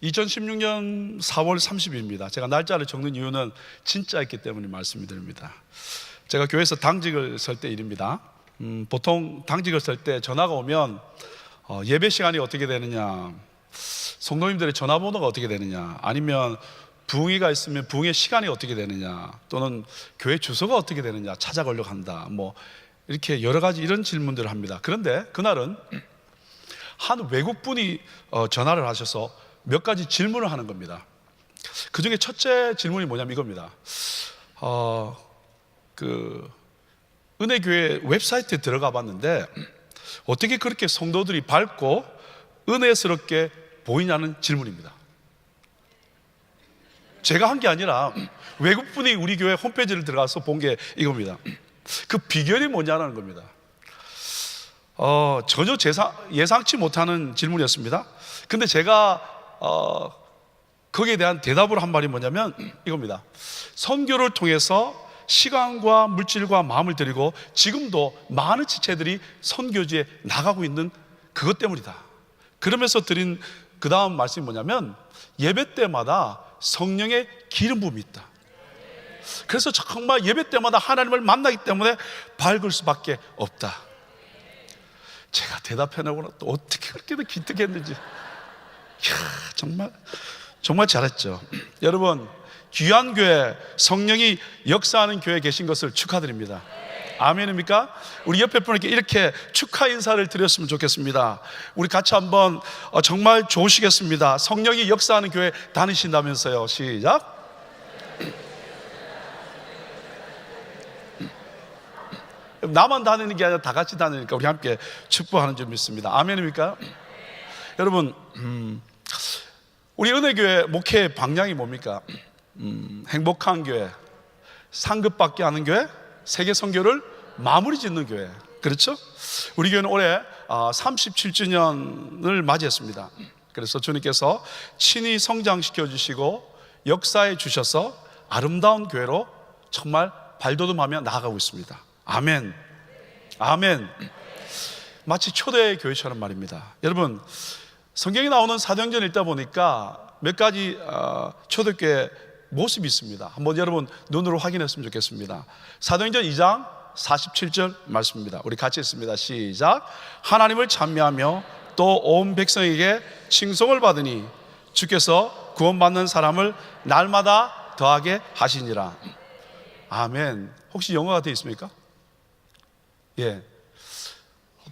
2016년 4월 30일입니다. 제가 날짜를 적는 이유는 진짜였기 때문에 말씀드립니다. 제가 교회에서 당직을 설 때 일입니다. 보통 당직을 설 때 전화가 오면 예배 시간이 어떻게 되느냐, 성도님들의 전화번호가 어떻게 되느냐, 아니면 부흥회가 있으면 부흥회 시간이 어떻게 되느냐, 또는 교회 주소가 어떻게 되느냐 찾아가려고 한다, 뭐 이렇게 여러 가지 이런 질문들을 합니다. 그런데 그날은 한 외국분이 전화를 하셔서 몇 가지 질문을 하는 겁니다. 그 중에 첫째 질문이 뭐냐면 이겁니다. 은혜교회 웹사이트에 들어가 봤는데 어떻게 그렇게 성도들이 밝고 은혜스럽게 보이냐는 질문입니다. 제가 한 게 아니라 외국분이 우리 교회 홈페이지를 들어가서 본 게 이겁니다. 그 비결이 뭐냐는 겁니다. 전혀 예상치 못하는 질문이었습니다. 근데 제가 거기에 대한 대답으로 한 말이 뭐냐면 이겁니다. 선교를 통해서 시간과 물질과 마음을 들이고 지금도 많은 지체들이 선교지에 나가고 있는 그것 때문이다. 그러면서 드린 그 다음 말씀이 뭐냐면 예배 때마다 성령의 기름 부음이 있다. 그래서 정말 예배 때마다 하나님을 만나기 때문에 밝을 수밖에 없다. 제가 대답해내고 또 어떻게 그렇게도 기특했는지, 정말 잘했죠. 여러분, 귀한 교회, 성령이 역사하는 교회에 계신 것을 축하드립니다. 아멘입니까? 우리 옆에 분에게 이렇게 축하 인사를 드렸으면 좋겠습니다. 우리 같이 한번 정말 좋으시겠습니다. 성령이 역사하는 교회 다니신다면서요. 시작. 나만 다니는 게 아니라 다 같이 다니니까 우리 함께 축복하는 줄 믿습니다. 아멘입니까? 여러분, 우리 은혜교회 목회 방향이 뭡니까? 행복한 교회, 상급받게 하는 교회, 세계 선교를 마무리 짓는 교회. 그렇죠? 우리 교회는 올해 37주년을 맞이했습니다. 그래서 주님께서 친히 성장시켜 주시고 역사해 주셔서 아름다운 교회로 정말 발돋움하며 나아가고 있습니다. 아멘. 아멘. 마치 초대 교회처럼 말입니다. 여러분, 성경에 나오는 사도행전 읽다 보니까 몇 가지 초대교회 모습이 있습니다. 한번 여러분 눈으로 확인했으면 좋겠습니다. 사도행전 2장 47절 말씀입니다. 우리 같이 읽습니다. 시작. 하나님을 찬미하며 또 온 백성에게 칭송을 받으니 주께서 구원받는 사람을 날마다 더하게 하시니라. 아멘. 혹시 영어가 되어 있습니까? 예.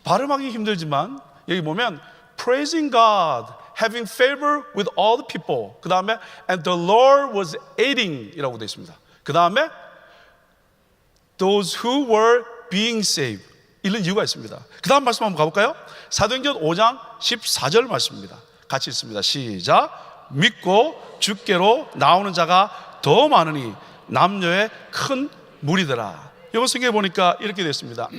발음하기 힘들지만 여기 보면 praising God, having favor with all the people. 그 다음에 and the Lord was aiding 이라고 되어 있습니다. 그 다음에 those who were being saved. 이런 이유가 있습니다. 그 다음 말씀 한번 가볼까요? 사도행전 5장 14절 말씀입니다. 같이 읽습니다. 시작. 믿고 주께로 나오는 자가 더 많으니 남녀의 큰 무리더라. 이번 성경에 보니까 이렇게 되어 있습니다.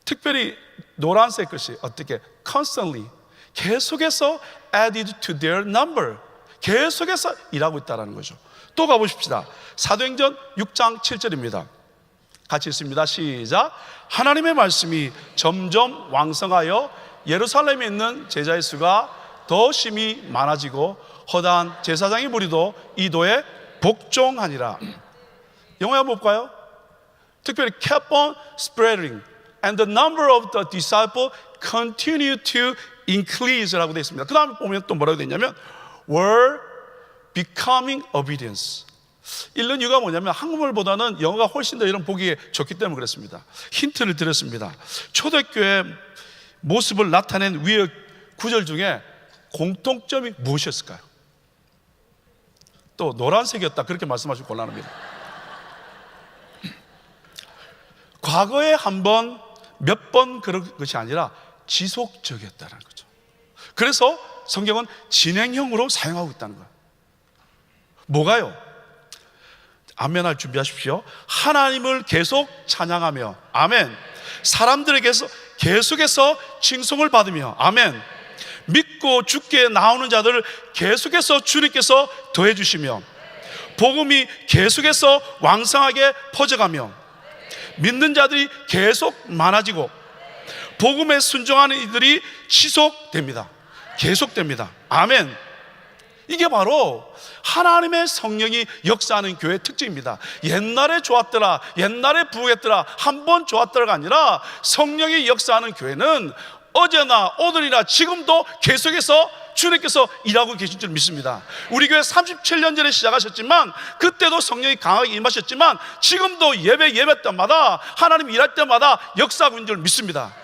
특별히 노란색 글씨 어떻게 constantly 계속해서 added to their number, 계속해서 일하고 있다는 거죠. 또 가보십시다. 사도행전 6장 7절입니다. 같이 읽습니다. 시작. 하나님의 말씀이 점점 왕성하여 예루살렘에 있는 제자의 수가 더 심히 많아지고 허다한 제사장의 무리도 이 도에 복종하니라. 영어 한번 볼까요? 특별히 kept on spreading and the number of the disciples continued to increase라고 되어 있습니다. 그 다음에 보면 또 뭐라고 되어 있냐면 were becoming obedience. 이런 이유가 뭐냐면 한국말보다는 영어가 훨씬 더 이런 보기에 좋기 때문에 그렇습니다. 힌트를 드렸습니다. 초대교회 모습을 나타낸 위의 구절 중에 공통점이 무엇이었을까요? 또 노란색이었다 그렇게 말씀하시고 곤란합니다. 과거에 한 번, 몇 번 그런 것이 아니라 지속적이었다는 거죠. 그래서 성경은 진행형으로 사용하고 있다는 거예요. 뭐가요? 아멘 할 준비하십시오. 하나님을 계속 찬양하며 아멘. 사람들에게서 계속해서 칭송을 받으며 아멘. 믿고 주께 나오는 자들을 계속해서 주님께서 더해 주시며 복음이 계속해서 왕성하게 퍼져가며 믿는 자들이 계속 많아지고 복음에 순종하는 이들이 지속됩니다. 계속됩니다. 아멘. 이게 바로 하나님의 성령이 역사하는 교회의 특징입니다. 옛날에 좋았더라, 옛날에 부흥했더라, 한번 좋았더라가 아니라 성령이 역사하는 교회는 어제나 오늘이나 지금도 계속해서 주님께서 일하고 계신 줄 믿습니다. 우리 교회 37년 전에 시작하셨지만 그때도 성령이 강하게 임하셨지만 지금도 예배 때마다 하나님 일할 때마다 역사하고 있는 줄 믿습니다.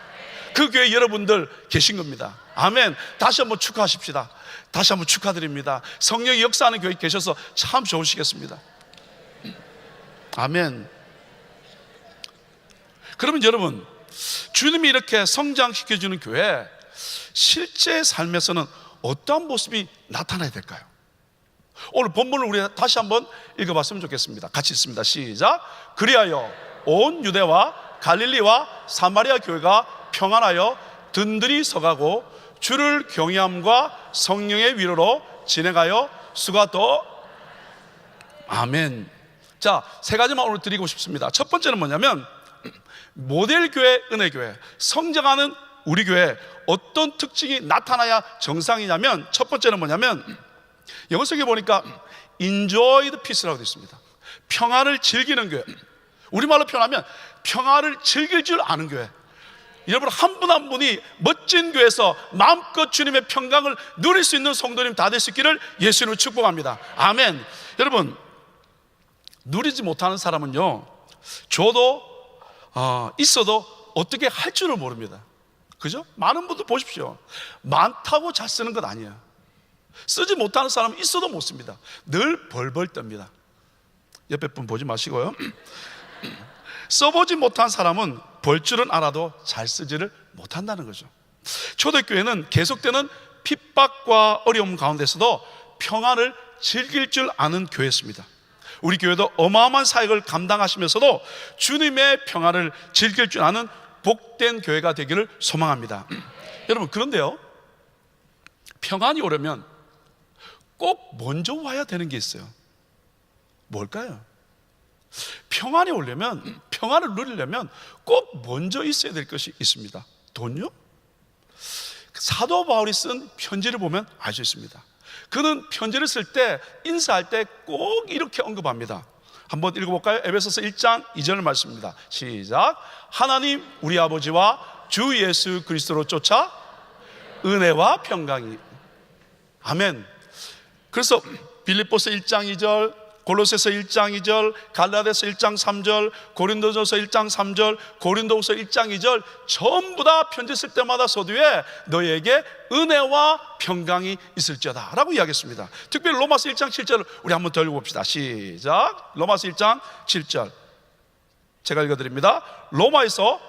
그 교회 여러분들 계신 겁니다. 아멘. 다시 한번 축하하십시다. 다시 한번 축하드립니다. 성령이 역사하는 교회 계셔서 참 좋으시겠습니다. 아멘. 그러면 여러분, 주님이 이렇게 성장시켜주는 교회, 실제 삶에서는 어떠한 모습이 나타나야 될까요? 오늘 본문을 우리 다시 한번 읽어봤으면 좋겠습니다. 같이 읽습니다. 시작. 그리하여 온 유대와 갈릴리와 사마리아 교회가 평안하여 든든히 서가고 주를 경외함과 성령의 위로로 진행하여 수가 더. 아멘. 자, 세 가지만 오늘 드리고 싶습니다. 첫 번째는 뭐냐면 모델교회, 은혜교회, 성장하는 우리 교회 어떤 특징이 나타나야 정상이냐면, 첫 번째는 뭐냐면 영어 성경에 보니까 enjoy the peace라고 되어 있습니다. 평안을 즐기는 교회. 우리말로 표현하면 평안을 즐길 줄 아는 교회. 여러분, 한 분 한 분이 멋진 교회에서 마음껏 주님의 평강을 누릴 수 있는 성도님 다 될 수 있기를 예수님을 축복합니다. 아멘. 여러분, 누리지 못하는 사람은요, 저도 있어도 어떻게 할 줄을 모릅니다. 그죠? 많은 분들 보십시오. 많다고 잘 쓰는 건 아니에요. 쓰지 못하는 사람은 있어도 못 씁니다. 늘 벌벌 떱니다. 옆에 분 보지 마시고요. 써보지 못한 사람은 벌 줄은 알아도 잘 쓰지를 못한다는 거죠. 초대교회는 계속되는 핍박과 어려움 가운데서도 평안을 즐길 줄 아는 교회였습니다. 우리 교회도 어마어마한 사역을 감당하시면서도 주님의 평안을 즐길 줄 아는 복된 교회가 되기를 소망합니다. 여러분, 그런데요, 평안이 오려면 꼭 먼저 와야 되는 게 있어요. 뭘까요? 평안이 오려면, 평안을 누리려면 꼭 먼저 있어야 될 것이 있습니다. 돈요? 사도 바울이 쓴 편지를 보면 알 수 있습니다. 그는 편지를 쓸 때, 인사할 때 꼭 이렇게 언급합니다. 한번 읽어볼까요? 에베소서 1장 2절 말씀입니다. 시작. 하나님 우리 아버지와 주 예수 그리스도로 쫓아 은혜와 평강이. 아멘. 그래서 빌립보서 1장 2절, 골로새서 1장 2절, 갈라디아서 1장 3절, 고린도전서 1장 3절, 고린도후서 1장 2절 전부 다 편지 쓸 때마다 서두에 너희에게 은혜와 평강이 있을지어다 라고 이야기했습니다. 특별히 로마서 1장 7절을 우리 한번 더 읽어봅시다. 시작. 로마서 1장 7절 제가 읽어드립니다. 로마에서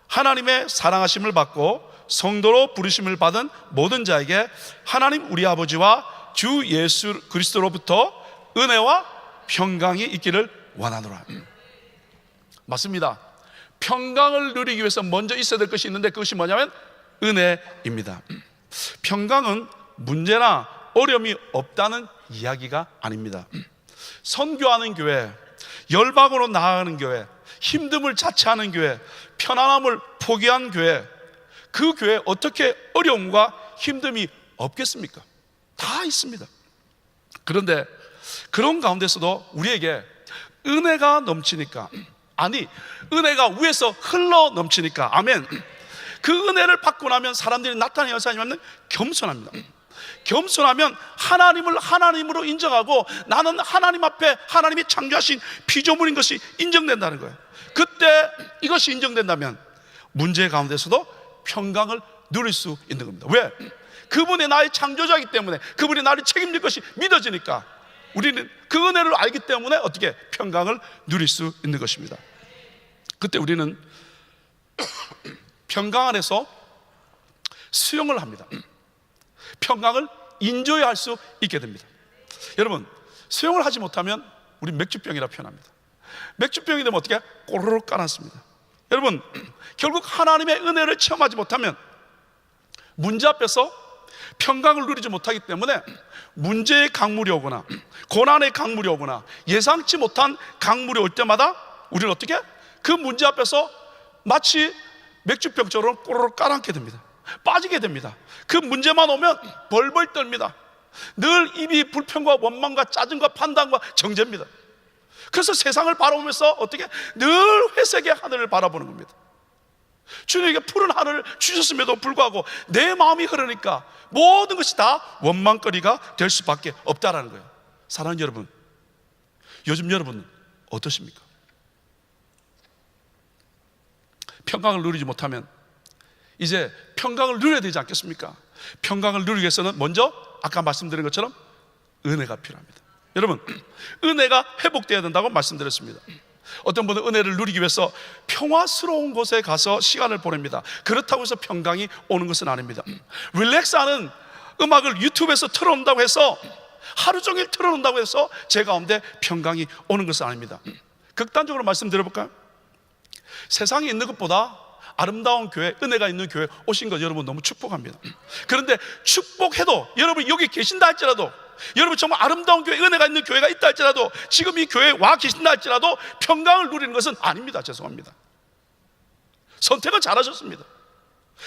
하나님의 사랑하심을 받고 성도로 부르심을 받은 모든 자에게 하나님 우리 아버지와 주 예수 그리스도로부터 은혜와 평강이 있기를 원하노라. 맞습니다. 평강을 누리기 위해서 먼저 있어야 될 것이 있는데 그것이 뭐냐면 은혜입니다. 평강은 문제나 어려움이 없다는 이야기가 아닙니다. 선교하는 교회, 열방으로 나아가는 교회, 힘듦을 자처하는 교회, 편안함을 포기한 교회, 그 교회에 어떻게 어려움과 힘듦이 없겠습니까? 다 있습니다. 그런데 그런 가운데서도 우리에게 은혜가 넘치니까, 아니 은혜가 위에서 흘러 넘치니까, 아멘, 그 은혜를 받고 나면 사람들이 나타내는 현상이 겸손합니다. 겸손하면 하나님을 하나님으로 인정하고 나는 하나님 앞에 하나님이 창조하신 피조물인 것이 인정된다는 거예요. 그때 이것이 인정된다면 문제 가운데서도 평강을 누릴 수 있는 겁니다. 왜? 그분이 나의 창조자이기 때문에, 그분이 나를 책임질 것이 믿어지니까 우리는 그 은혜를 알기 때문에 어떻게 평강을 누릴 수 있는 것입니다. 그때 우리는 평강 안에서 수용을 합니다. 평강을 인조할 수 있게 됩니다. 여러분, 수용을 하지 못하면 우리 맥주병이라 표현합니다. 맥주병이 되면 어떻게? 꼬르륵 깔았습니다. 여러분, 결국 하나님의 은혜를 체험하지 못하면 문제 앞에서 평강을 누리지 못하기 때문에 문제의 강물이 오거나 고난의 강물이 오거나 예상치 못한 강물이 올 때마다 우리는 어떻게? 그 문제 앞에서 마치 맥주병처럼 꼬르륵 깔아앉게 됩니다. 빠지게 됩니다. 그 문제만 오면 벌벌 떨니다. 늘 입이 불평과 원망과 짜증과 판단과 정죄입니다. 그래서 세상을 바라보면서 어떻게 늘 회색의 하늘을 바라보는 겁니다. 주님에게 푸른 하늘을 주셨음에도 불구하고 내 마음이 흐르니까 모든 것이 다 원망거리가 될 수밖에 없다라는 거예요. 사랑하는 여러분, 요즘 여러분 어떠십니까? 평강을 누리지 못하면 이제 평강을 누려야 되지 않겠습니까? 평강을 누리기 위해서는 먼저 아까 말씀드린 것처럼 은혜가 필요합니다. 여러분, 은혜가 회복되어야 된다고 말씀드렸습니다. 어떤 분은 은혜를 누리기 위해서 평화스러운 곳에 가서 시간을 보냅니다. 그렇다고 해서 평강이 오는 것은 아닙니다. 릴렉스하는 음악을 유튜브에서 틀어놓는다고 해서 하루 종일 틀어놓는다고 해서 제 가운데 평강이 오는 것은 아닙니다. 극단적으로 말씀드려볼까요? 세상에 있는 것보다 아름다운 교회, 은혜가 있는 교회 오신 것 여러분 너무 축복합니다. 그런데 축복해도 여러분 여기 계신다 할지라도, 여러분 정말 아름다운 교회, 은혜가 있는 교회가 있다 할지라도, 지금 이 교회에 와 계신다 할지라도 평강을 누리는 것은 아닙니다. 죄송합니다. 선택은 잘하셨습니다.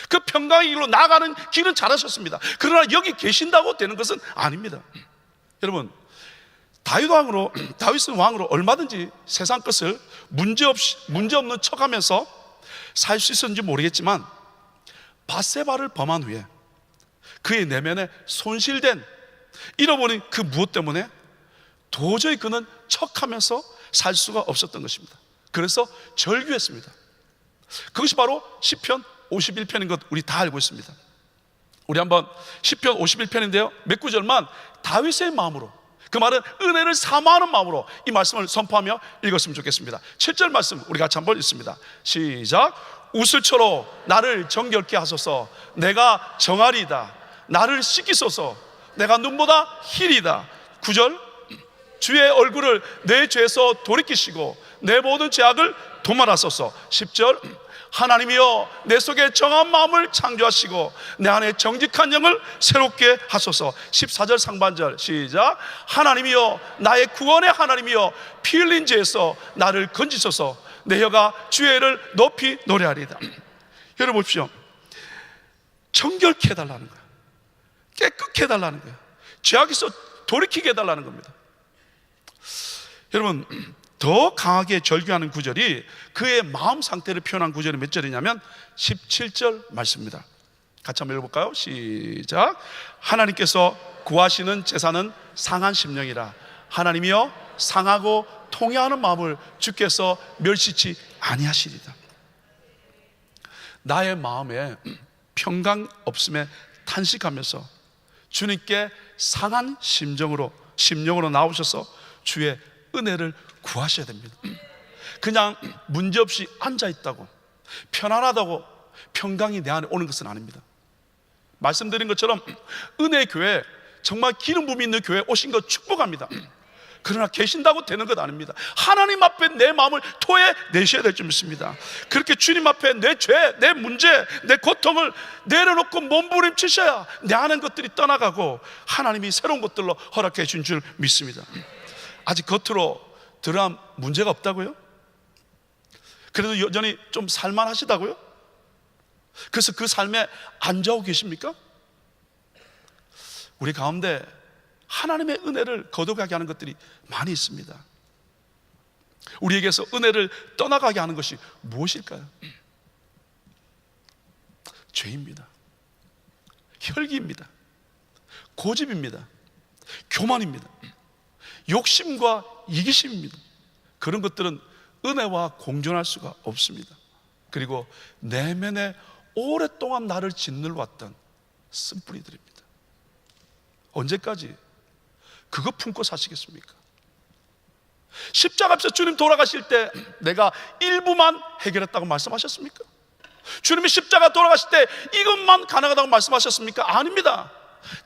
그 평강의 길로 나아가는 길은 잘하셨습니다. 그러나 여기 계신다고 되는 것은 아닙니다. 여러분, 다윗은 왕으로 얼마든지 세상 것을 문제없는 척하면서 살 수 있었는지 모르겠지만, 밧세바를 범한 후에 그의 내면에 손실된, 잃어버린 그 무엇 때문에 도저히 그는 척하면서 살 수가 없었던 것입니다. 그래서 절규했습니다. 그것이 바로 시편 51편인 것 우리 다 알고 있습니다. 우리 한번 시편 51편인데요, 몇 구절만 다윗의 마음으로, 그 말은 은혜를 사모하는 마음으로 이 말씀을 선포하며 읽었으면 좋겠습니다. 7절 말씀 우리 같이 한번 읽습니다. 시작. 우슬초로 나를 정결케 하소서. 내가 정하리이다. 나를 씻기소서. 내가 눈보다 희리다. 9절. 주의 얼굴을 내 죄에서 돌이키시고 내 모든 죄악을 도말하소서. 10절. 하나님이여 내 속에 정한 마음을 창조하시고 내 안에 정직한 영을 새롭게 하소서. 14절 상반절 시작. 하나님이여 나의 구원의 하나님이여 피 흘린 죄에서 나를 건지소서. 내 혀가 주의 의를 높이 노래하리이다. 여러분 보십시오. 정결케 해달라는 거예요. 깨끗게 해달라는 거예요. 죄악에서 돌이키게 해달라는 겁니다. 여러분, 더 강하게 절규하는 구절이, 그의 마음 상태를 표현한 구절이 몇 절이냐면 17절 말씀입니다. 같이 한번 읽어볼까요? 시작. 하나님께서 구하시는 제사는 상한 심령이라. 하나님이여 상하고 통회하는 마음을 주께서 멸시치 아니하시리다. 나의 마음에 평강 없음에 탄식하면서 주님께 상한 심령으로 나오셔서 주의 은혜를 구하셔야 됩니다. 그냥 문제없이 앉아있다고, 편안하다고 평강이 내 안에 오는 것은 아닙니다. 말씀드린 것처럼 은혜의 교회, 정말 기름 부음이 있는 교회에 오신 것 축복합니다. 그러나 계신다고 되는 것 아닙니다. 하나님 앞에 내 마음을 토해내셔야 될 줄 믿습니다. 그렇게 주님 앞에 내 죄, 내 문제, 내 고통을 내려놓고 몸부림치셔야 내 안의 것들이 떠나가고 하나님이 새로운 것들로 허락해 주신 줄 믿습니다. 아직 겉으로 드러난 문제가 없다고요? 그래도 여전히 좀 살만하시다고요? 그래서 그 삶에 안주하고 계십니까? 우리 가운데 하나님의 은혜를 거둬가게 하는 것들이 많이 있습니다. 우리에게서 은혜를 떠나가게 하는 것이 무엇일까요? 죄입니다. 혈기입니다. 고집입니다. 교만입니다. 욕심과 이기심입니다. 그런 것들은 은혜와 공존할 수가 없습니다. 그리고 내면에 오랫동안 나를 짓눌렀던 쓴뿌리들입니다. 언제까지 그거 품고 사시겠습니까? 십자가 앞에서 주님 돌아가실 때 내가 일부만 해결했다고 말씀하셨습니까? 주님이 십자가 돌아가실 때 이것만 가능하다고 말씀하셨습니까? 아닙니다.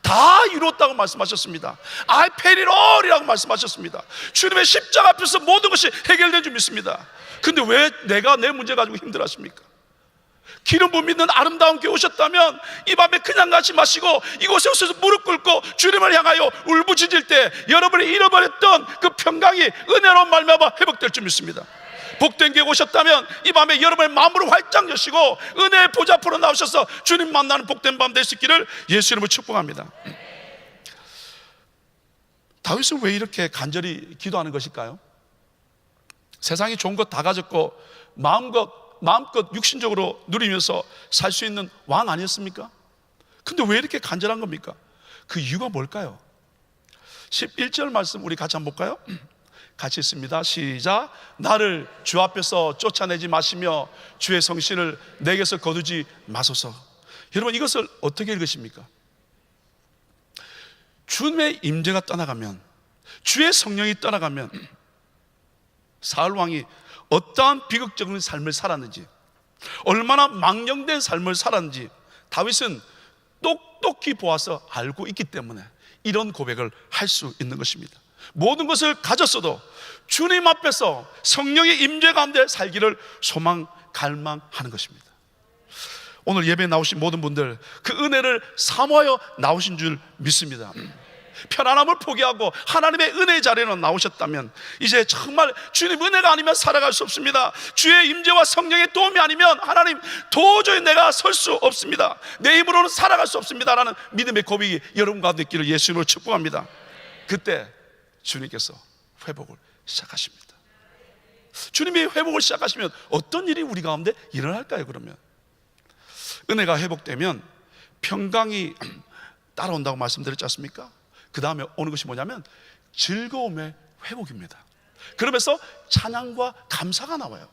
다 이루었다고 말씀하셨습니다. I paid it all이라고 말씀하셨습니다. 주님의 십자가 앞에서 모든 것이 해결된 줄 믿습니다. 근데 왜 내가 내 문제 가지고 힘들어하십니까? 기름 부음 있는 아름다운 교회 오셨다면 이 밤에 그냥 가지 마시고 이곳에 오셔서 무릎 꿇고 주님을 향하여 울부짖을 때 여러분이 잃어버렸던 그 평강이 은혜로 말미암아 회복될 줄 믿습니다. 복된 교회 오셨다면 이 밤에 여러분의 마음으로 활짝 여시고 은혜의 보좌 앞으로 나오셔서 주님 만나는 복된 밤 될 수 있기를 예수 이름으로 축복합니다. 다윗은 왜 이렇게 간절히 기도하는 것일까요? 세상에 좋은 것 다 가졌고 마음껏 육신적으로 누리면서 살 수 있는 왕 아니었습니까? 근데 왜 이렇게 간절한 겁니까? 그 이유가 뭘까요? 11절 말씀 우리 같이 한번 볼까요? 같이 읽습니다. 시작. 나를 주 앞에서 쫓아내지 마시며 주의 성신을 내게서 거두지 마소서. 여러분, 이것을 어떻게 읽으십니까? 주님의 임재가 떠나가면, 주의 성령이 떠나가면 사울 왕이 어떠한 비극적인 삶을 살았는지, 얼마나 망령된 삶을 살았는지 다윗은 똑똑히 보아서 알고 있기 때문에 이런 고백을 할 수 있는 것입니다. 모든 것을 가졌어도 주님 앞에서 성령의 임재 가운데 살기를 소망 갈망하는 것입니다. 오늘 예배에 나오신 모든 분들 그 은혜를 사모하여 나오신 줄 믿습니다. 편안함을 포기하고 하나님의 은혜의 자리로 나오셨다면 이제 정말 주님 은혜가 아니면 살아갈 수 없습니다. 주의 임재와 성령의 도움이 아니면 하나님 도저히 내가 설 수 없습니다. 내 힘으로는 살아갈 수 없습니다라는 믿음의 고백이 여러분 가운데 있기를 예수님으로 축복합니다. 그때 주님께서 회복을 시작하십니다. 주님이 회복을 시작하시면 어떤 일이 우리 가운데 일어날까요? 그러면 은혜가 회복되면 평강이 따라온다고 말씀드렸지 않습니까? 그 다음에 오는 것이 뭐냐면 즐거움의 회복입니다. 그러면서 찬양과 감사가 나와요.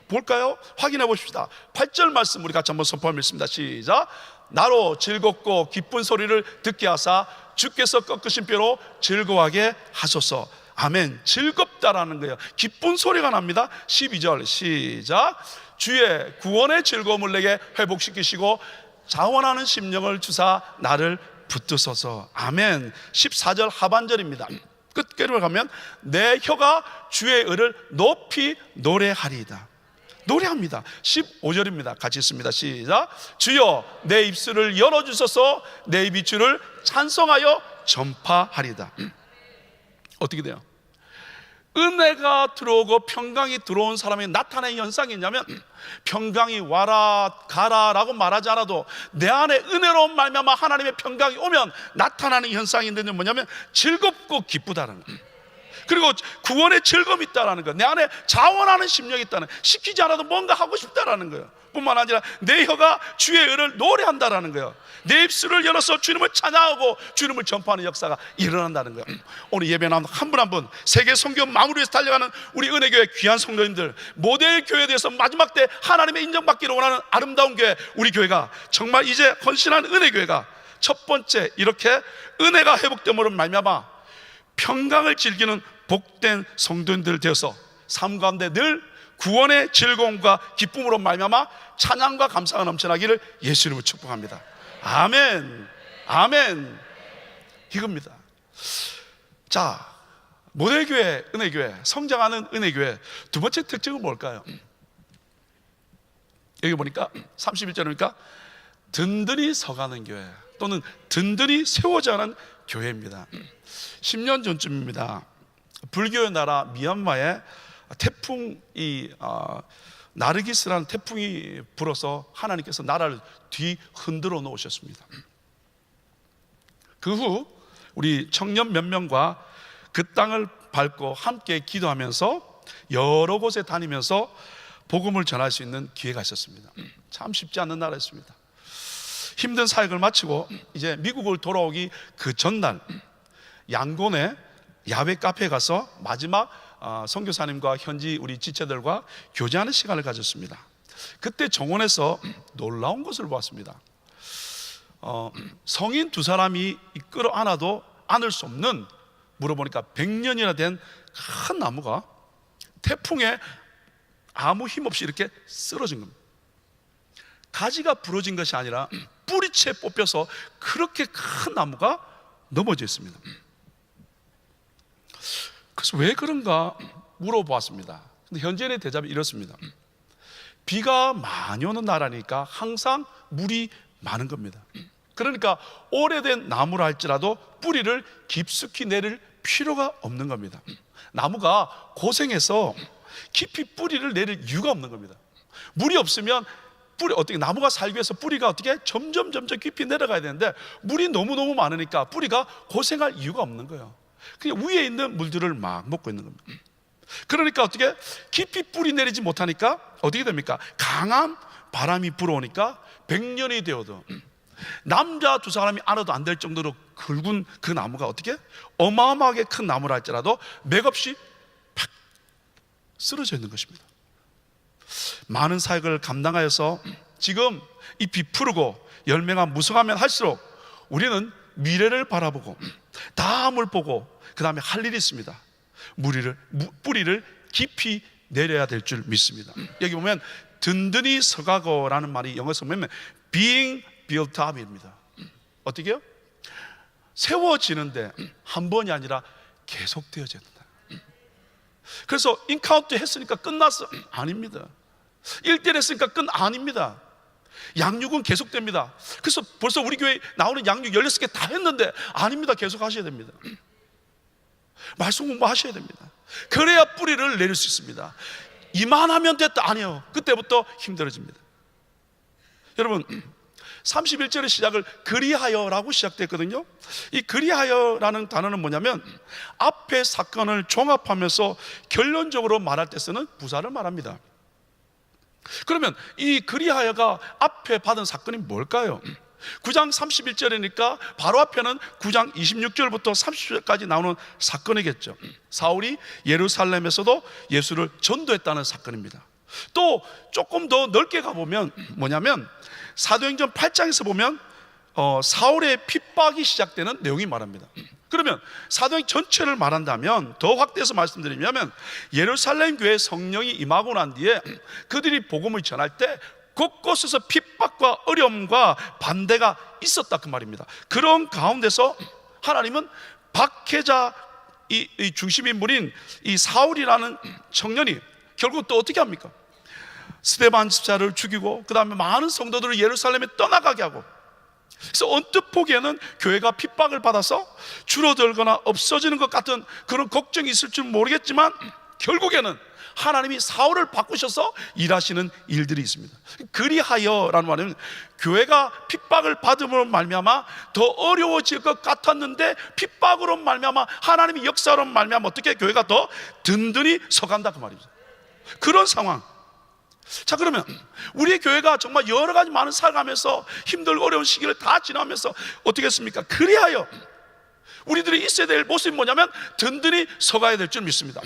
볼까요? 확인해 보십시다. 8절 말씀 우리 같이 한번 선포하겠습니다. 시작. 나로 즐겁고 기쁜 소리를 듣게 하사 주께서 꺾으신 뼈로 즐거워하게 하소서. 아멘. 즐겁다라는 거예요. 기쁜 소리가 납니다. 12절 시작. 주의 구원의 즐거움을 내게 회복시키시고 자원하는 심령을 주사 나를 붙드소서. 아멘. 14절 하반절입니다. 끝께로 가면 내 혀가 주의 의를 높이 노래하리이다. 노래합니다. 15절입니다. 같이 읽습니다. 시작. 주여 내 입술을 열어주소서. 내 입이 주를 찬송하여 전파하리이다. 어떻게 돼요? 은혜가 들어오고 평강이 들어온 사람이 나타나는 현상이 있냐면 평강이 와라 가라 라고 말하지 않아도 내 안에 은혜로운 말미암아 하나님의 평강이 오면 나타나는 현상이 있는데 뭐냐면 즐겁고 기쁘다는 거예요. 그리고 구원의 즐거움이 있다는 거예요. 내 안에 자원하는 심령이 있다는 거예요. 시키지 않아도 뭔가 하고 싶다는 거예요. 뿐만 아니라 내 혀가 주의 의를 노래한다는 거예요. 내 입술을 열어서 주님을 찬양하고 주님을 전파하는 역사가 일어난다는 거예요. 오늘 예배 나온 한 분 한 분 세계 선교 마무리에서 달려가는 우리 은혜교회 귀한 성도님들, 모델 교회에 대해서 마지막 때 하나님의 인정받기를 원하는 아름다운 교회, 우리 교회가 정말 이제 헌신한 은혜교회가 첫 번째 이렇게 은혜가 회복됨으로 말미암아 평강을 즐기는 복된 성도님들 되어서 삶 가운데 늘 구원의 즐거움과 기쁨으로 말미암아 찬양과 감사가 넘쳐나기를 예수님을 축복합니다. 아멘. 아멘. 이겁니다. 자, 모델교회, 은혜교회, 성장하는 은혜교회 두 번째 특징은 뭘까요? 여기 보니까 31절이니까 든든히 서가는 교회 또는 든든히 세워져가는 교회입니다. 10년 전쯤입니다. 불교의 나라 미얀마에 태풍이 나르기스라는 태풍이 불어서 하나님께서 나라를 뒤흔들어 놓으셨습니다. 그 후 우리 청년 몇 명과 그 땅을 밟고 함께 기도하면서 여러 곳에 다니면서 복음을 전할 수 있는 기회가 있었습니다. 참 쉽지 않은 나라였습니다. 힘든 사역을 마치고 이제 미국을 돌아오기 그 전날 양곤의 야외 카페에 가서 마지막 선교사님과 현지 우리 지체들과 교제하는 시간을 가졌습니다. 그때 정원에서 놀라운 것을 보았습니다. 성인 두 사람이 끌어안아도 안을 수 없는, 물어보니까 100년이나 된 큰 나무가 태풍에 아무 힘 없이 이렇게 쓰러진 겁니다. 가지가 부러진 것이 아니라 뿌리채 뽑혀서 그렇게 큰 나무가 넘어져 있습니다. 그래서 왜 그런가 물어보았습니다. 근데 현재의 대답이 이렇습니다. 비가 많이 오는 나라니까 항상 물이 많은 겁니다. 그러니까 오래된 나무라 할지라도 뿌리를 깊숙이 내릴 필요가 없는 겁니다. 나무가 고생해서 깊이 뿌리를 내릴 이유가 없는 겁니다. 물이 없으면 어떻게 나무가 살기 위해서 뿌리가 어떻게 점점 깊이 내려가야 되는데 물이 너무너무 많으니까 뿌리가 고생할 이유가 없는 거예요. 그냥 위에 있는 물들을 막 먹고 있는 겁니다. 그러니까 어떻게 깊이 뿌리 내리지 못하니까 어떻게 됩니까? 강한 바람이 불어오니까 100년이 되어도 남자 두 사람이 안아도 안 될 정도로 굵은 그 나무가 어떻게 어마어마하게 큰 나무라 할지라도 맥없이 팍 쓰러져 있는 것입니다. 많은 사역을 감당하여서 지금 잎이 푸르고 열매가 무성하면 할수록 우리는 미래를 바라보고 다음을 보고 그 다음에 할 일이 있습니다. 뿌리를 깊이 내려야 될 줄 믿습니다. 여기 보면 든든히 서가고라는 말이 영어에서 보면 being built up입니다. 어떻게 해요? 세워지는데 한 번이 아니라 계속되어져야 된다. 그래서 인카운트 했으니까 끝났어? 아닙니다. 1대1 했으니까 끝 아닙니다. 양육은 계속됩니다. 그래서 벌써 우리 교회 나오는 양육 16개 다 했는데 아닙니다. 계속 하셔야 됩니다. 말씀 공부하셔야 됩니다. 그래야 뿌리를 내릴 수 있습니다. 이만하면 됐다 아니에요. 그때부터 힘들어집니다. 여러분 31절의 시작을 그리하여라고 시작됐거든요. 이 그리하여라는 단어는 뭐냐면 앞의 사건을 종합하면서 결론적으로 말할 때 쓰는 부사를 말합니다. 그러면 이 그리하여가 앞에 받은 사건이 뭘까요? 9장 31절이니까 바로 앞에는 9장 26절부터 30절까지 나오는 사건이겠죠. 사울이 예루살렘에서도 예수를 전도했다는 사건입니다. 또 조금 더 넓게 가보면 뭐냐면 사도행전 8장에서 보면 사울의 핍박이 시작되는 내용이 말합니다. 그러면 사도행 전체를 말한다면 더 확대해서 말씀드리면 예루살렘 교회에 성령이 임하고 난 뒤에 그들이 복음을 전할 때 곳곳에서 핍박과 어려움과 반대가 있었다 그 말입니다. 그런 가운데서 하나님은 박해자 이 중심 인물인 이 사울이라는 청년이 결국 또 어떻게 합니까? 스데반 집사를 죽이고 그 다음에 많은 성도들을 예루살렘에 떠나가게 하고, 그래서 언뜻 보기에는 교회가 핍박을 받아서 줄어들거나 없어지는 것 같은 그런 걱정이 있을 줄 모르겠지만 결국에는 하나님이 사울을 바꾸셔서 일하시는 일들이 있습니다. 그리하여라는 말은 교회가 핍박을 받음으로 말미암아 더 어려워질 것 같았는데 핍박으로 말미암아 하나님이 역사로 말미암아 어떻게 교회가 더 든든히 서간다 그 말입니다. 그런 상황. 자, 그러면 우리의 교회가 정말 여러 가지 많은 살아가면서 힘들고 어려운 시기를 다 지나면서 어떻게 했습니까? 그리하여 우리들이 있어야 될 모습이 뭐냐면 든든히 서가야 될 줄 믿습니다.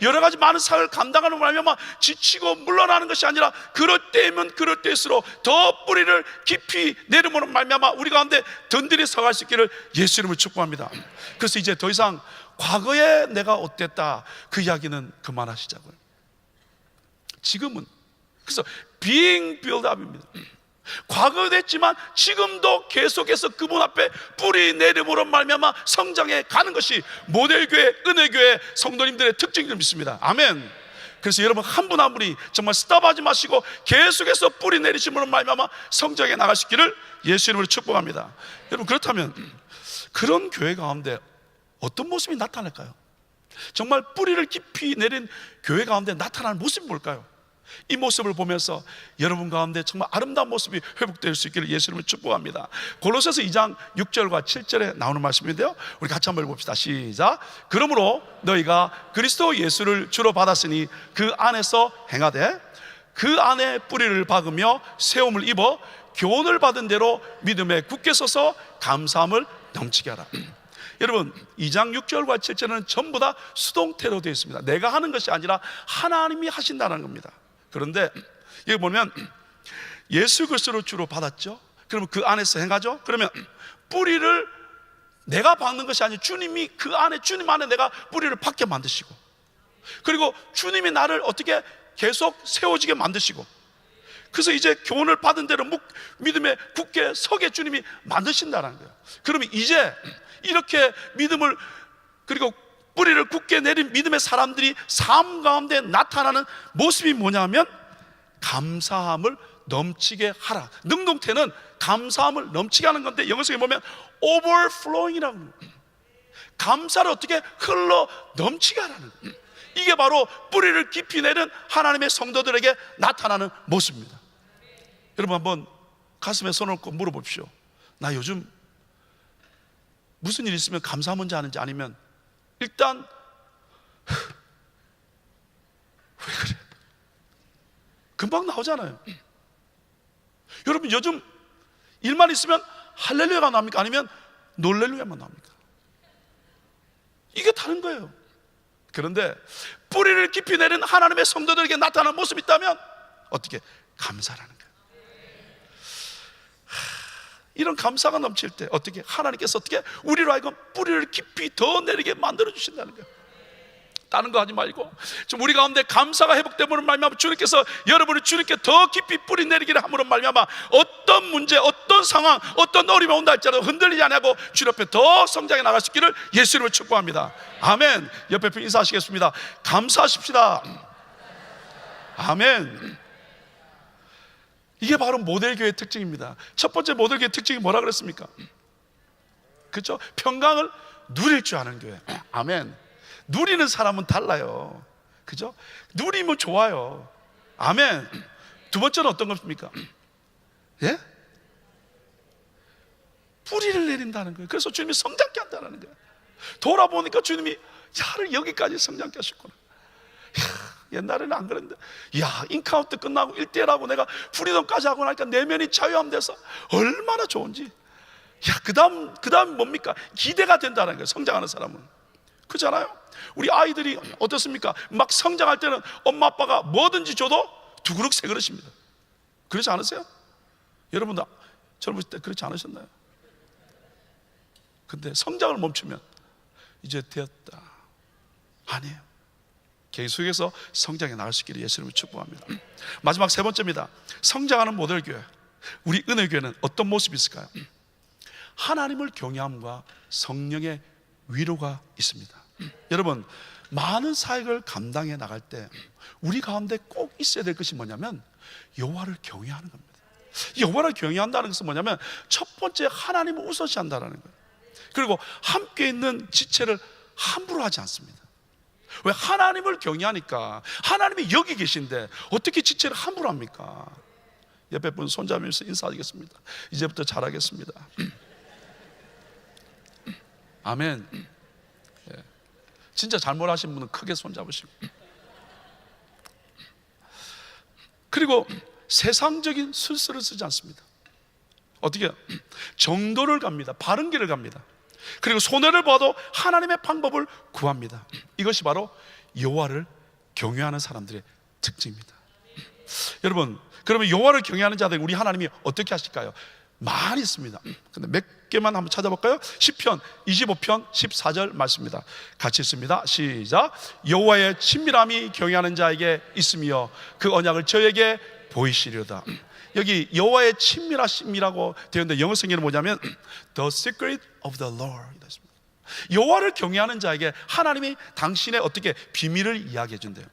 여러 가지 많은 사역을 감당하는 말미암아 지치고 물러나는 것이 아니라 그럴 때면 그럴 때일수록 더 뿌리를 깊이 내리므로 말미암아 우리 가운데 든든히 서갈 수 있기를 예수 이름으로 축복합니다. 그래서 이제 더 이상 과거에 내가 어땠다 그 이야기는 그만하시자고요. 지금은 그래서 being built up입니다. 과거 됐지만 지금도 계속해서 그분 앞에 뿌리 내림으로 말미암아 성장해 가는 것이 모델교회, 은혜교회 성도님들의 특징인 줄 믿습니다. 아멘. 그래서 여러분 한 분 한 분이 정말 스탑하지 마시고 계속해서 뿌리 내리심으로 말미암아 성장해 나갈 수 있기를 예수 이름으로 축복합니다. 여러분 그렇다면 그런 교회 가운데 어떤 모습이 나타날까요? 정말 뿌리를 깊이 내린 교회 가운데 나타나는 모습이 뭘까요? 이 모습을 보면서 여러분 가운데 정말 아름다운 모습이 회복될 수 있기를 예수 이름으로 축복합니다. 골로새서 2장 6절과 7절에 나오는 말씀인데요, 우리 같이 한번 읽어봅시다. 시작. 그러므로 너희가 그리스도 예수를 주로 받았으니 그 안에서 행하되 그 안에 뿌리를 박으며 세움을 입어 교훈을 받은 대로 믿음에 굳게 서서 감사함을 넘치게 하라. 여러분 2장 6절과 7절은 전부 다 수동태로 되어 있습니다. 내가 하는 것이 아니라 하나님이 하신다는 겁니다. 그런데 여기 보면 예수 그리스도를 주로 받았죠. 그러면 그 안에서 행하죠. 그러면 뿌리를 내가 박는 것이 아니라 주님이 그 안에, 주님 안에 내가 뿌리를 박게 만드시고, 그리고 주님이 나를 어떻게 계속 세워지게 만드시고, 그래서 이제 교훈을 받은 대로 믿음에 굳게 서게 주님이 만드신다는 거예요. 그러면 이제 이렇게 믿음을 그리고 뿌리를 굳게 내린 믿음의 사람들이 삶 가운데 나타나는 모습이 뭐냐면 감사함을 넘치게 하라. 능동태는 감사함을 넘치게 하는 건데 영어성에 보면 overflowing이라고 합니다. 감사를 어떻게 흘러 넘치게 하라는 거예요. 이게 바로 뿌리를 깊이 내린 하나님의 성도들에게 나타나는 모습입니다. 여러분 한번 가슴에 손을 얹고 물어보십시오. 나 요즘 무슨 일 있으면 감사 먼저 하는지, 아니면 일단 왜 그래? 금방 나오잖아요. 여러분 요즘 일만 있으면 할렐루야가 나옵니까? 아니면 놀렐루야만 나옵니까? 이게 다른 거예요. 그런데 뿌리를 깊이 내린 하나님의 성도들에게 나타난 모습이 있다면 어떻게? 감사라는 거예요. 이런 감사가 넘칠 때 어떻게? 하나님께서 어떻게? 우리로 하여금 뿌리를 깊이 더 내리게 만들어 주신다는 거예요. 다른 거 하지 말고 좀 우리 가운데 감사가 회복되므로 말미암아 주님께서 여러분을 주님께 더 깊이 뿌리 내리기를 함으로 말미암아 어떤 문제, 어떤 상황, 어떤 어려움이 온다 할지라도 흔들리지 않고 주님 앞에 더 성장해 나갈 수 있기를 예수님을 축복합니다. 아멘. 옆에 분 인사하시겠습니다. 감사하십시다. 아멘. 이게 바로 모델교회의 특징입니다. 첫 번째 모델교회의 특징이 뭐라 그랬습니까? 그렇죠? 평강을 누릴 줄 아는 교회. 아멘. 누리는 사람은 달라요. 그죠? 누리면 좋아요. 아멘. 두 번째는 어떤 겁니까? 예? 뿌리를 내린다는 거예요. 그래서 주님이 성장케 한다는 거예요. 돌아보니까 주님이 나를 여기까지 성장케 하셨구나. 옛날에는 안 그랬는데, 인카운트 끝나고 1대1하고 내가 프리덤까지 하고 나니까 내면이 자유함돼서 얼마나 좋은지. 그 다음 뭡니까? 기대가 된다는 거예요. 성장하는 사람은. 그렇잖아요? 우리 아이들이 어떻습니까? 막 성장할 때는 엄마 아빠가 뭐든지 줘도 두 그릇 세 그릇입니다. 그렇지 않으세요? 여러분도 젊으실 때 그렇지 않으셨나요? 근데 성장을 멈추면 이제 되었다. 아니에요. 계속해서 성장해 나갈 수 있기를 예수님을 축복합니다. 마지막 세 번째입니다. 성장하는 모델교회. 우리 은혜교회는 어떤 모습이 있을까요? 하나님을 경외함과 성령의 위로가 있습니다. 여러분, 많은 사역을 감당해 나갈 때 우리 가운데 꼭 있어야 될 것이 뭐냐면 여호와를 경외하는 겁니다. 여호와를 경외한다는 것은 뭐냐면 첫 번째 하나님을 우선시한다는 거예요. 그리고 함께 있는 지체를 함부로 하지 않습니다. 왜? 하나님을 경외하니까. 하나님이 여기 계신데 어떻게 지체를 함부로 합니까? 옆에 분 손잡으면서 인사하겠습니다. 이제부터 잘하겠습니다. 아멘. 진짜 잘못하신 분은 크게 손잡으시고. 그리고 세상적인 술수를 쓰지 않습니다. 어떻게 해요? 정도를 갑니다. 바른 길을 갑니다. 그리고 손해를 봐도 하나님의 방법을 구합니다. 이것이 바로 여호와를 경외하는 사람들의 특징입니다. 여러분, 그러면 여호와를 경외하는 자들 우리 하나님이 어떻게 하실까요? 많이 있습니다. 근데 몇 개만 한번 찾아볼까요? 시편 25편 14절 말씀입니다. 같이 읽습니다. 시작. 여호와의 친밀함이 경외하는 자에게 있으며 그 언약을 저에게 보이시려다. 여기 여호와의 친밀하심이라고 되어 있는데 영어 성경은 뭐냐면 The secret of the Lord. 여호와를 경외하는 자에게 하나님이 당신의 어떻게 비밀을 이야기해 준대요.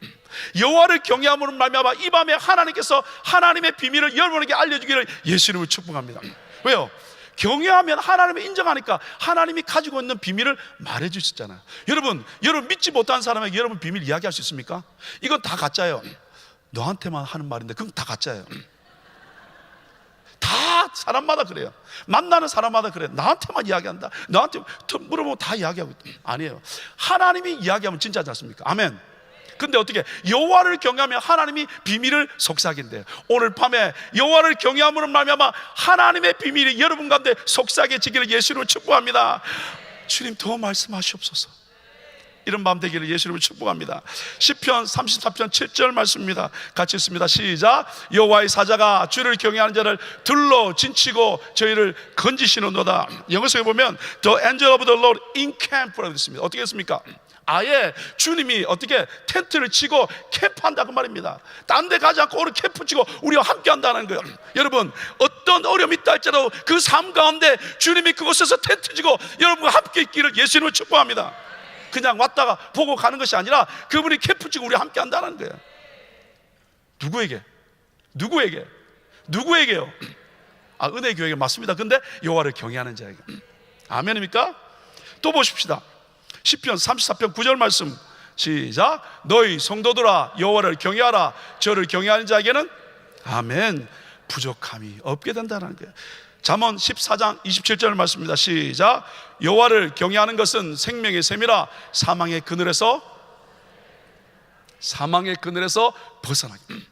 여호와를 경외함으로 말미암아 이 밤에 하나님께서 하나님의 비밀을 여러분에게 알려주기를 예수님을 축복합니다. 왜요? 경외하면 하나님을 인정하니까 하나님이 가지고 있는 비밀을 말해 주셨잖아요. 여러분 믿지 못하는 사람에게 여러분 비밀 이야기할 수 있습니까? 이건 다 가짜예요. 너한테만 하는 말인데 그건 다 가짜예요. 다 사람마다 그래요. 만나는 사람마다 그래요. 나한테만 이야기한다. 너한테 물어보면 다 이야기하고 아니에요. 하나님이 이야기하면 진짜지 않습니까? 아멘. 근데 어떻게 여호와를 경외하면 하나님이 비밀을 속삭인대요. 오늘 밤에 여호와를 경외함으로 말미암아 하나님의 비밀이 여러분 가운데 속삭여지기를 예수로 축복합니다. 주님 더 말씀하시옵소서. 이런 밤 되기를 예수님을 축복합니다. 시편 34편 7절 말씀입니다. 같이 읽습니다. 시작. 여호와의 사자가 주를 경외하는 자를 들로 진치고 저희를 건지시는도다. 영어성에 보면 The angel of the Lord encamp라고 있습니다. 어떻게 했습니까? 아예 주님이 어떻게 텐트를 치고 캠프한다 그 말입니다. 딴 데 가지 않고 오늘 캠프 치고 우리와 함께 한다는 거예요. 여러분 어떤 어려움이 있다 할지라도 그 삶 가운데 주님이 그곳에서 텐트 치고 여러분과 함께 있기를 예수님을 축복합니다. 그냥 왔다가 보고 가는 것이 아니라 그분이 캠프 치고 우리와 함께 한다는 거예요. 누구에게? 누구에게요? 은혜교회에 맞습니다. 근데 여호와를 경외하는 자에게. 아멘입니까? 또 보십시다. 시편 34편 9절 말씀 시작. 너희 성도들아 여호와를 경외하라. 저를 경외하는 자에게는 아멘 부족함이 없게 된다는 거예요. 잠언 14장 27절 말씀입니다. 시작. 여호와를 경외하는 것은 생명의 샘이라 사망의 그늘에서 벗어나기.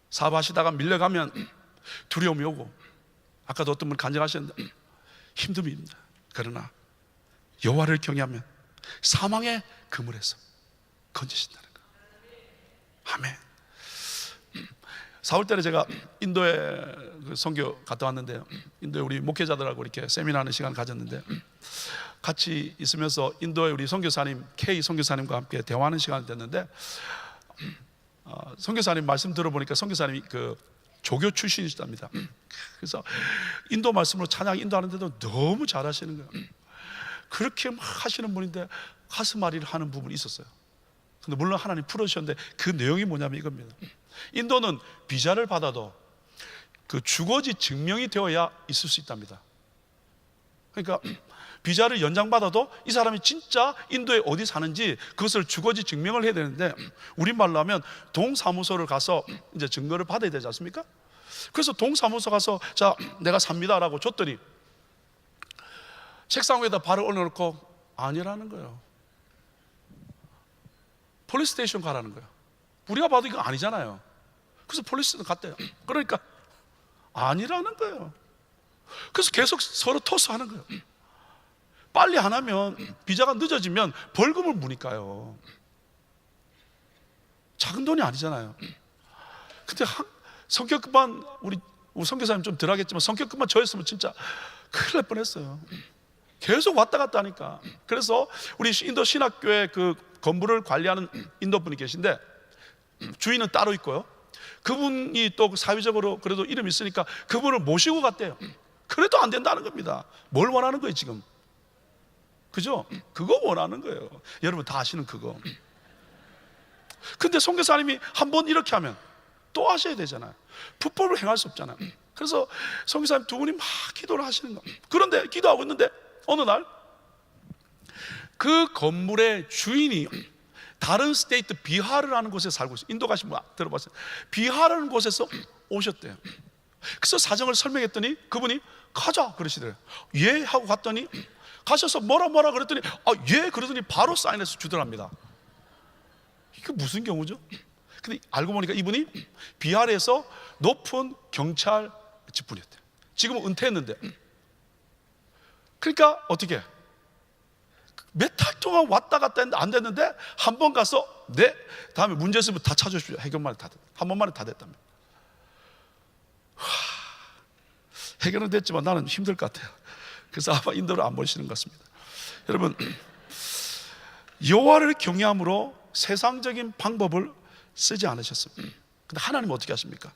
사업하시다가 밀려가면 두려움이 오고, 아까도 어떤 분 간증하셨는데 힘듦입니다. 그러나 여호와를 경외하면 사망의 그물에서 건지신다는 거. 아멘. 4월 달에 제가 인도에 선교 갔다 왔는데, 인도에 우리 목회자들하고 이렇게 세미나하는 시간을 가졌는데, 같이 있으면서 인도에 우리 선교사님 K 선교사님과 함께 대화하는 시간이 됐는데, 선교사님 말씀 들어보니까 선교사님이 그 조교 출신이시답니다. 그래서 인도 말씀으로 찬양 인도하는데도 너무 잘하시는 거예요. 그렇게 막 하시는 분인데 가슴앓이를 하는 부분이 있었어요. 근데 물론 하나님 풀어주셨는데 그 내용이 뭐냐면 이겁니다. 인도는 비자를 받아도 그 주거지 증명이 되어야 있을 수 있답니다. 그러니까 비자를 연장받아도 이 사람이 진짜 인도에 어디 사는지 그것을 주거지 증명을 해야 되는데, 우리말로 하면 동사무소를 가서 이제 증거를 받아야 되지 않습니까? 그래서 동사무소 가서 자, 내가 삽니다라고 줬더니 책상 위에다 발을 올려놓고 아니라는 거예요. 폴리스 스테이션 가라는 거예요. 우리가 봐도 이거 아니잖아요. 그래서 폴리스는 갔대요. 그러니까 아니라는 거예요. 그래서 계속 서로 토스하는 거예요. 빨리 안 하면 비자가 늦어지면 벌금을 무니까요. 작은 돈이 아니잖아요. 근데 성격급한 우리 선교사님 좀 덜 하겠지만 성격급한 저였으면 진짜 큰일 날 뻔했어요. 계속 왔다 갔다 하니까. 그래서 우리 인도 신학교에 그 건물을 관리하는 인도 분이 계신데, 주인은 따로 있고요, 그분이 또 사회적으로 그래도 이름이 있으니까 그분을 모시고 갔대요. 그래도 안 된다는 겁니다. 뭘 원하는 거예요 지금? 그죠? 그거 원하는 거예요. 여러분 다 아시는 그거. 근데 선교사님이 한번 이렇게 하면 또 하셔야 되잖아요. 불법을 행할 수 없잖아요. 그래서 선교사님 두 분이 막 기도를 하시는 거예요. 그런데 기도하고 있는데 어느 날 그 건물의 주인이 다른 스테이트 비하르라는 곳에 살고 있어요. 인도 가신 분 들어봤어요? 비하르라는 곳에서 오셨대요. 그래서 사정을 설명했더니 그분이 가자 그러시더래요. 예 하고 갔더니 가셔서 뭐라 그랬더니 예 그러더니 바로 사인해서 주더랍니다. 이게 무슨 경우죠? 근데 알고 보니까 이분이 비하르에서 높은 경찰 직분이었대요. 지금은 은퇴했는데. 그러니까 어떻게 몇 달 동안 왔다 갔다 했는데 안 됐는데 한 번 가서 네 다음에 문제 있으면 다 찾아주십시오. 해결만 다 됐다. 한 번만에 다 됐답니다. 해결은 됐지만 나는 힘들 것 같아요. 그래서 아마 인도를 안 보시는 것 같습니다. 여러분, 여호와를 경외함으로 세상적인 방법을 쓰지 않으셨습니다. 근데 하나님은 어떻게 하십니까?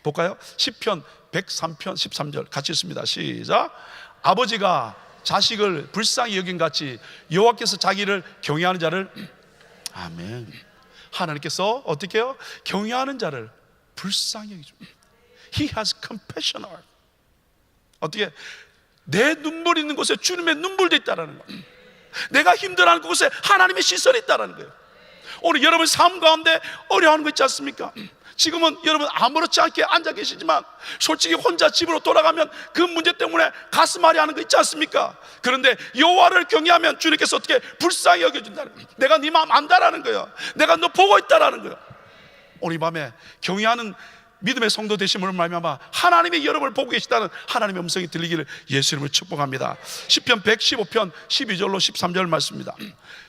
볼까요? 시편 103편 13절 같이 읽습니다. 시작. 아버지가 자식을 불쌍히 여긴 같이 여호와께서 자기를 경외하는 자를, 아멘. 하나님께서 어떻게 해요? 경외하는 자를 불쌍히 여기십니다. He has compassion on us. 어떻게? 내 눈물 있는 곳에 주님의 눈물도 있다라는 거예요. 내가 힘들어하는 곳에 하나님의 시선이 있다라는 거예요. 오늘 여러분 삶 가운데 어려워하는 거 있지 않습니까? 지금은 여러분 아무렇지 않게 앉아 계시지만 솔직히 혼자 집으로 돌아가면 그 문제 때문에 가슴앓이 하는 거 있지 않습니까? 그런데 여호와를 경외하면 주님께서 어떻게 불쌍히 여겨준다는 거예요. 내가 네 마음 안다라는 거예요. 내가 너 보고 있다라는 거예요. 오늘 이 밤에 경외하는 믿음의 성도 되심으로 말미암아 하나님이 여러분을 보고 계시다는 하나님의 음성이 들리기를 예수 이름으로 축복합니다. 시편 115편 12절로 13절 말씀입니다.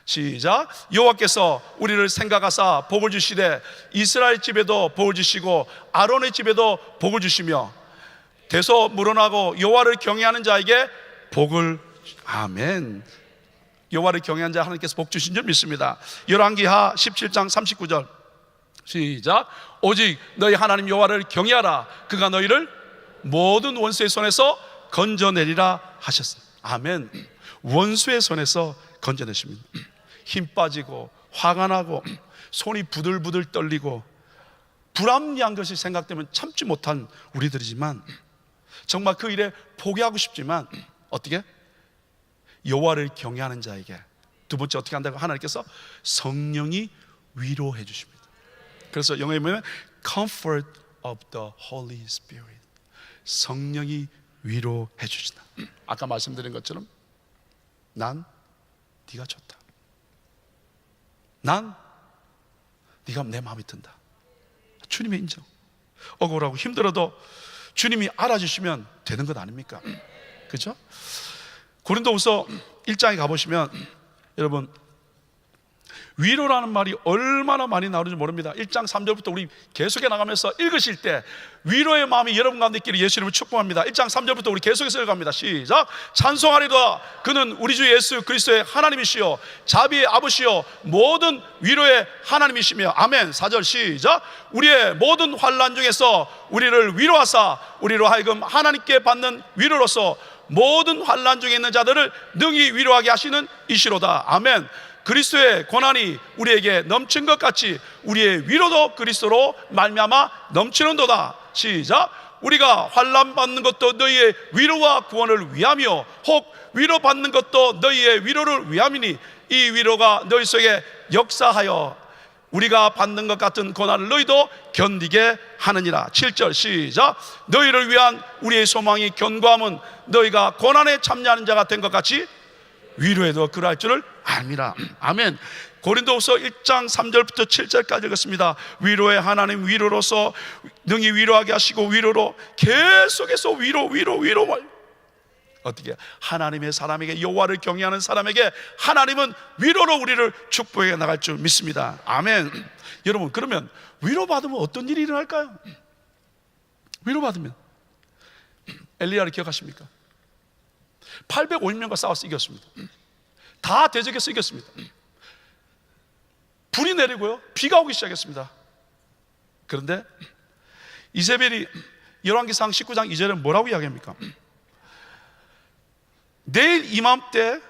시작. 여호와께서 우리를 생각하사 복을 주시되 이스라엘 집에도 복을 주시고 아론의 집에도 복을 주시며 대소 물어나고 여호와를 경외하는 자에게 복을, 아멘. 여호와를 경외하는 자 하나님께서 복 주신 줄 믿습니다. 열왕기하 17장 39절 시작. 오직 너희 하나님 여호와를 경외하라. 그가 너희를 모든 원수의 손에서 건져내리라 하셨습니다. 아멘. 원수의 손에서 건져내십니다. 힘 빠지고 화가 나고 손이 부들부들 떨리고 불합리한 것이 생각되면 참지 못한 우리들이지만 정말 그 일에 포기하고 싶지만 어떻게? 여호와를 경외하는 자에게 두 번째 어떻게 한다고? 하나님께서 성령이 위로해 주십니다. 그래서 영어에 보면 Comfort of the Holy Spirit, 성령이 위로해 주신다. 아까 말씀드린 것처럼 난 네가 좋다. 난 네가 내 마음에 든다. 주님의 인정. 억울하고 힘들어도 주님이 알아주시면 되는 것 아닙니까? 그렇죠? 고린도후서 1장에 가보시면 여러분, 위로라는 말이 얼마나 많이 나오는지 모릅니다. 1장 3절부터 우리 계속해 나가면서 읽으실 때 위로의 마음이 여러분 가운데 있기를 예수 이름으로 축복합니다. 1장 3절부터 우리 계속해서 읽어갑니다. 시작. 찬송하리로다. 그는 우리 주 예수 그리스도의 하나님이시요 자비의 아버지요 모든 위로의 하나님이시며. 아멘. 4절 시작. 우리의 모든 환난 중에서 우리를 위로하사 우리로 하여금 하나님께 받는 위로로서 모든 환난 중에 있는 자들을 능히 위로하게 하시는 이시로다. 아멘. 그리스도의 고난이 우리에게 넘친 것 같이 우리의 위로도 그리스도로 말미암아 넘치는도다. 시작. 우리가 환난 받는 것도 너희의 위로와 구원을 위하며 혹 위로받는 것도 너희의 위로를 위함이니 이 위로가 너희 속에 역사하여 우리가 받는 것 같은 고난을 너희도 견디게 하느니라. 7절 시작. 너희를 위한 우리의 소망이 견고함은 너희가 고난에 참여하는 자가 된 것 같이 위로에도 그러할 줄을 압니다. 아멘. 고린도후서 1장 3절부터 7절까지 읽었습니다. 위로의 하나님 위로로서 능히 위로하게 하시고 위로로 계속해서 위로 어떻게 하나님의 사람에게 여호와를 경외하는 사람에게 하나님은 위로로 우리를 축복해 나갈 줄 믿습니다. 아멘. 여러분, 그러면 위로받으면 어떤 일이 일어날까요? 위로받으면 엘리야를 기억하십니까? 850명과 싸워서 이겼습니다. 다 대적해서 이겼습니다. 불이 내리고요, 비가 오기 시작했습니다. 그런데 이세벨이 열왕기상 19장 2절에 뭐라고 이야기합니까? 내일 이맘때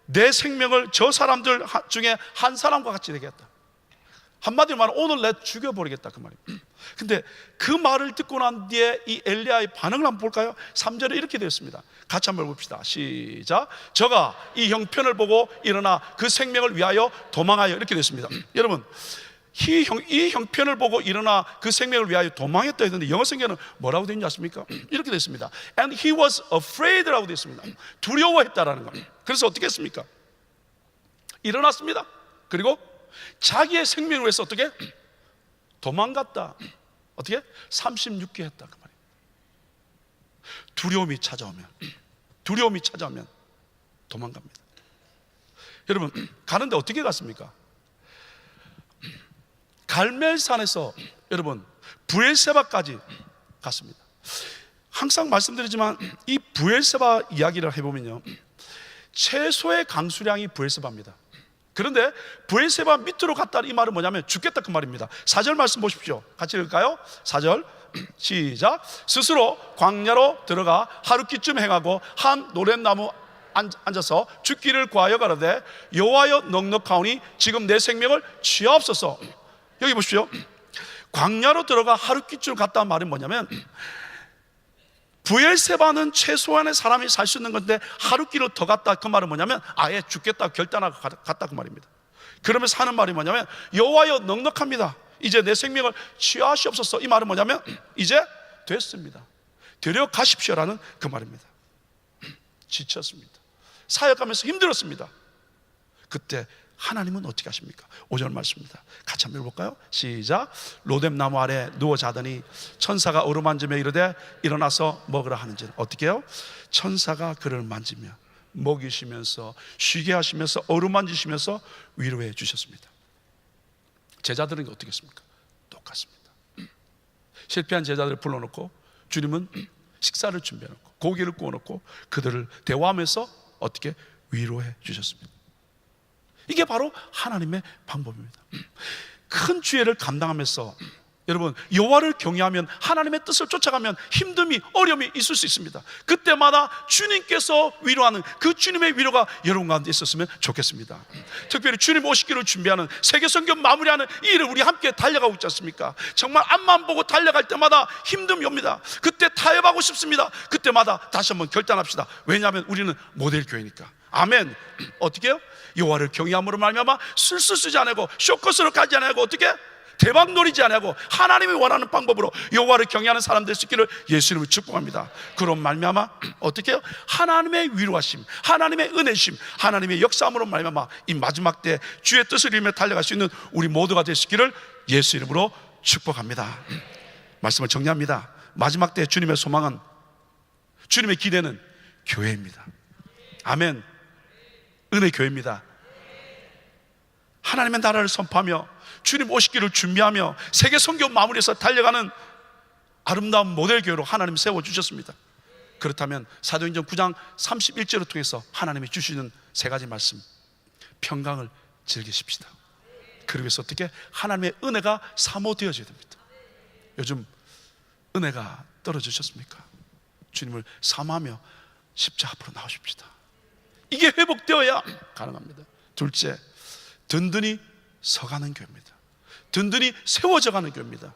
내 생명을 저 사람들 중에 한 사람과 같이 되겠다. 한마디로 말하면 오늘 내 죽여버리겠다, 그 말입니다. 근데 그 말을 듣고 난 뒤에 이 엘리야의 반응을 한번 볼까요? 3절에 이렇게 되었습니다. 같이 한번 봅시다. 시작. 저가 이 형편을 보고 일어나 그 생명을 위하여 도망하여, 이렇게 됐습니다. 여러분, 이 형편을 보고 일어나 그 생명을 위하여 도망했다 했는데 영어 성경은 뭐라고 되어 있는지 아십니까? 이렇게 됐습니다. And he was afraid라고 되어 있습니다. 두려워했다라는 겁니다. 그래서 어떻게 했습니까? 일어났습니다. 그리고 자기의 생명을 위해서 어떻게? 도망갔다. 어떻게? 36개 했다, 그 말이에요. 두려움이 찾아오면 도망갑니다. 여러분, 가는데 어떻게 갔습니까? 갈멜산에서 여러분 브엘세바까지 갔습니다. 항상 말씀드리지만 이 브엘세바 이야기를 해보면요, 최소의 강수량이 브엘세바입니다. 그런데 브엘세바 밑으로 갔다, 이 말은 뭐냐면 죽겠다, 그 말입니다. 4절 말씀 보십시오. 같이 읽을까요? 4절 시작. 스스로 광야로 들어가 하루키쯤 행하고 한 노랫나무 앉아서 죽기를 구하여 가로되 여호와여 넉넉하오니 지금 내 생명을 취하옵소서. 여기 보십시오. 광야로 들어가 하루키쯤 갔다는 말은 뭐냐면, 브엘세바는 최소한의 사람이 살 수 있는 건데 하루키로 더 갔다, 그 말은 뭐냐면 아예 죽겠다 결단하고 갔다, 그 말입니다. 그러면서 하는 말이 뭐냐면 여호와여 넉넉합니다, 이제 내 생명을 취하시옵소서. 이 말은 뭐냐면 이제 됐습니다, 데려가십시오라는 그 말입니다. 지쳤습니다. 사역하면서 힘들었습니다. 그때 하나님은 어떻게 하십니까? 5절 말씀입니다. 같이 한번 읽어볼까요? 시작. 로뎀 나무 아래 누워 자더니 천사가 어루만지며 이르되 일어나서 먹으라 하는지. 어떻게 해요? 천사가 그를 만지며 먹이시면서 쉬게 하시면서 어루만지시면서 위로해 주셨습니다. 제자들은 어떻게 했습니까? 똑같습니다. 실패한 제자들을 불러놓고 주님은 식사를 준비해놓고 고기를 구워놓고 그들을 대화하면서 어떻게 위로해 주셨습니다. 이게 바로 하나님의 방법입니다. 큰 죄를 감당하면서 여러분 여호와를 경외하면, 하나님의 뜻을 쫓아가면 힘듦이, 어려움이 있을 수 있습니다. 그때마다 주님께서 위로하는 그 주님의 위로가 여러분 가운데 있었으면 좋겠습니다. 특별히 주님 오시기를 준비하는 세계선교 마무리하는 이 일을 우리 함께 달려가고 있지 않습니까? 정말 앞만 보고 달려갈 때마다 힘듦이 옵니다. 그때 타협하고 싶습니다. 그때마다 다시 한번 결단합시다. 왜냐하면 우리는 모델 교회니까. 아멘. 어떻게 해요? 여호와를 경외함으로 말미암아 술수 쓰지 않고 쇼커스로 가지 않고 어떻게? 대박 노리지 아니하고 하나님이 원하는 방법으로 여호와를 경외하는 사람 될 수 있기를 예수님을 축복합니다. 그런 말미암아 어떻게 해요? 하나님의 위로하심, 하나님의 은혜심, 하나님의 역사함으로 말미암아 이 마지막 때 주의 뜻을 이루며 달려갈 수 있는 우리 모두가 될 수 있기를 예수 이름으로 축복합니다. 말씀을 정리합니다. 마지막 때 주님의 소망은, 주님의 기대는 교회입니다. 아멘. 은혜 교회입니다. 하나님의 나라를 선포하며 주님 오시기를 준비하며 세계 선교 마무리해서 달려가는 아름다운 모델 교회로 하나님 세워주셨습니다. 그렇다면 사도행전 9장 31절을 통해서 하나님이 주시는 세 가지 말씀, 평강을 즐기십시다. 그러기 위해서 어떻게? 하나님의 은혜가 사모되어져야 됩니다. 요즘 은혜가 떨어지셨습니까? 주님을 사모하며 십자 앞으로 나오십시다. 이게 회복되어야 가능합니다. 둘째, 든든히 서가는 교회입니다. 든든히 세워져 가는 교회입니다.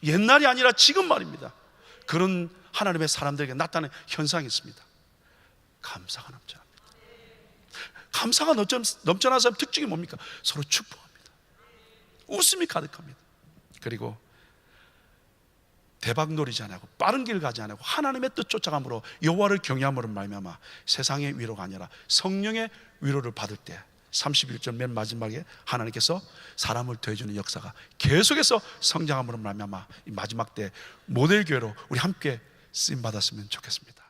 옛날이 아니라 지금 말입니다. 그런 하나님의 사람들에게 나타나는 현상이 있습니다. 감사가 넘쳐납니다. 감사가 넘쳐나는 사람 특징이 뭡니까? 서로 축복합니다. 웃음이 가득합니다. 그리고 대박 노리지 않고 빠른 길 가지 않고 하나님의 뜻 쫓아감으로 여호와를 경외함으로 말미암아 세상의 위로가 아니라 성령의 위로를 받을 때 31절 맨 마지막에 하나님께서 사람을 더해주는 역사가 계속해서 성장함으로 말미암아 이 마지막 때 모델 교회로 우리 함께 쓰임 받았으면 좋겠습니다.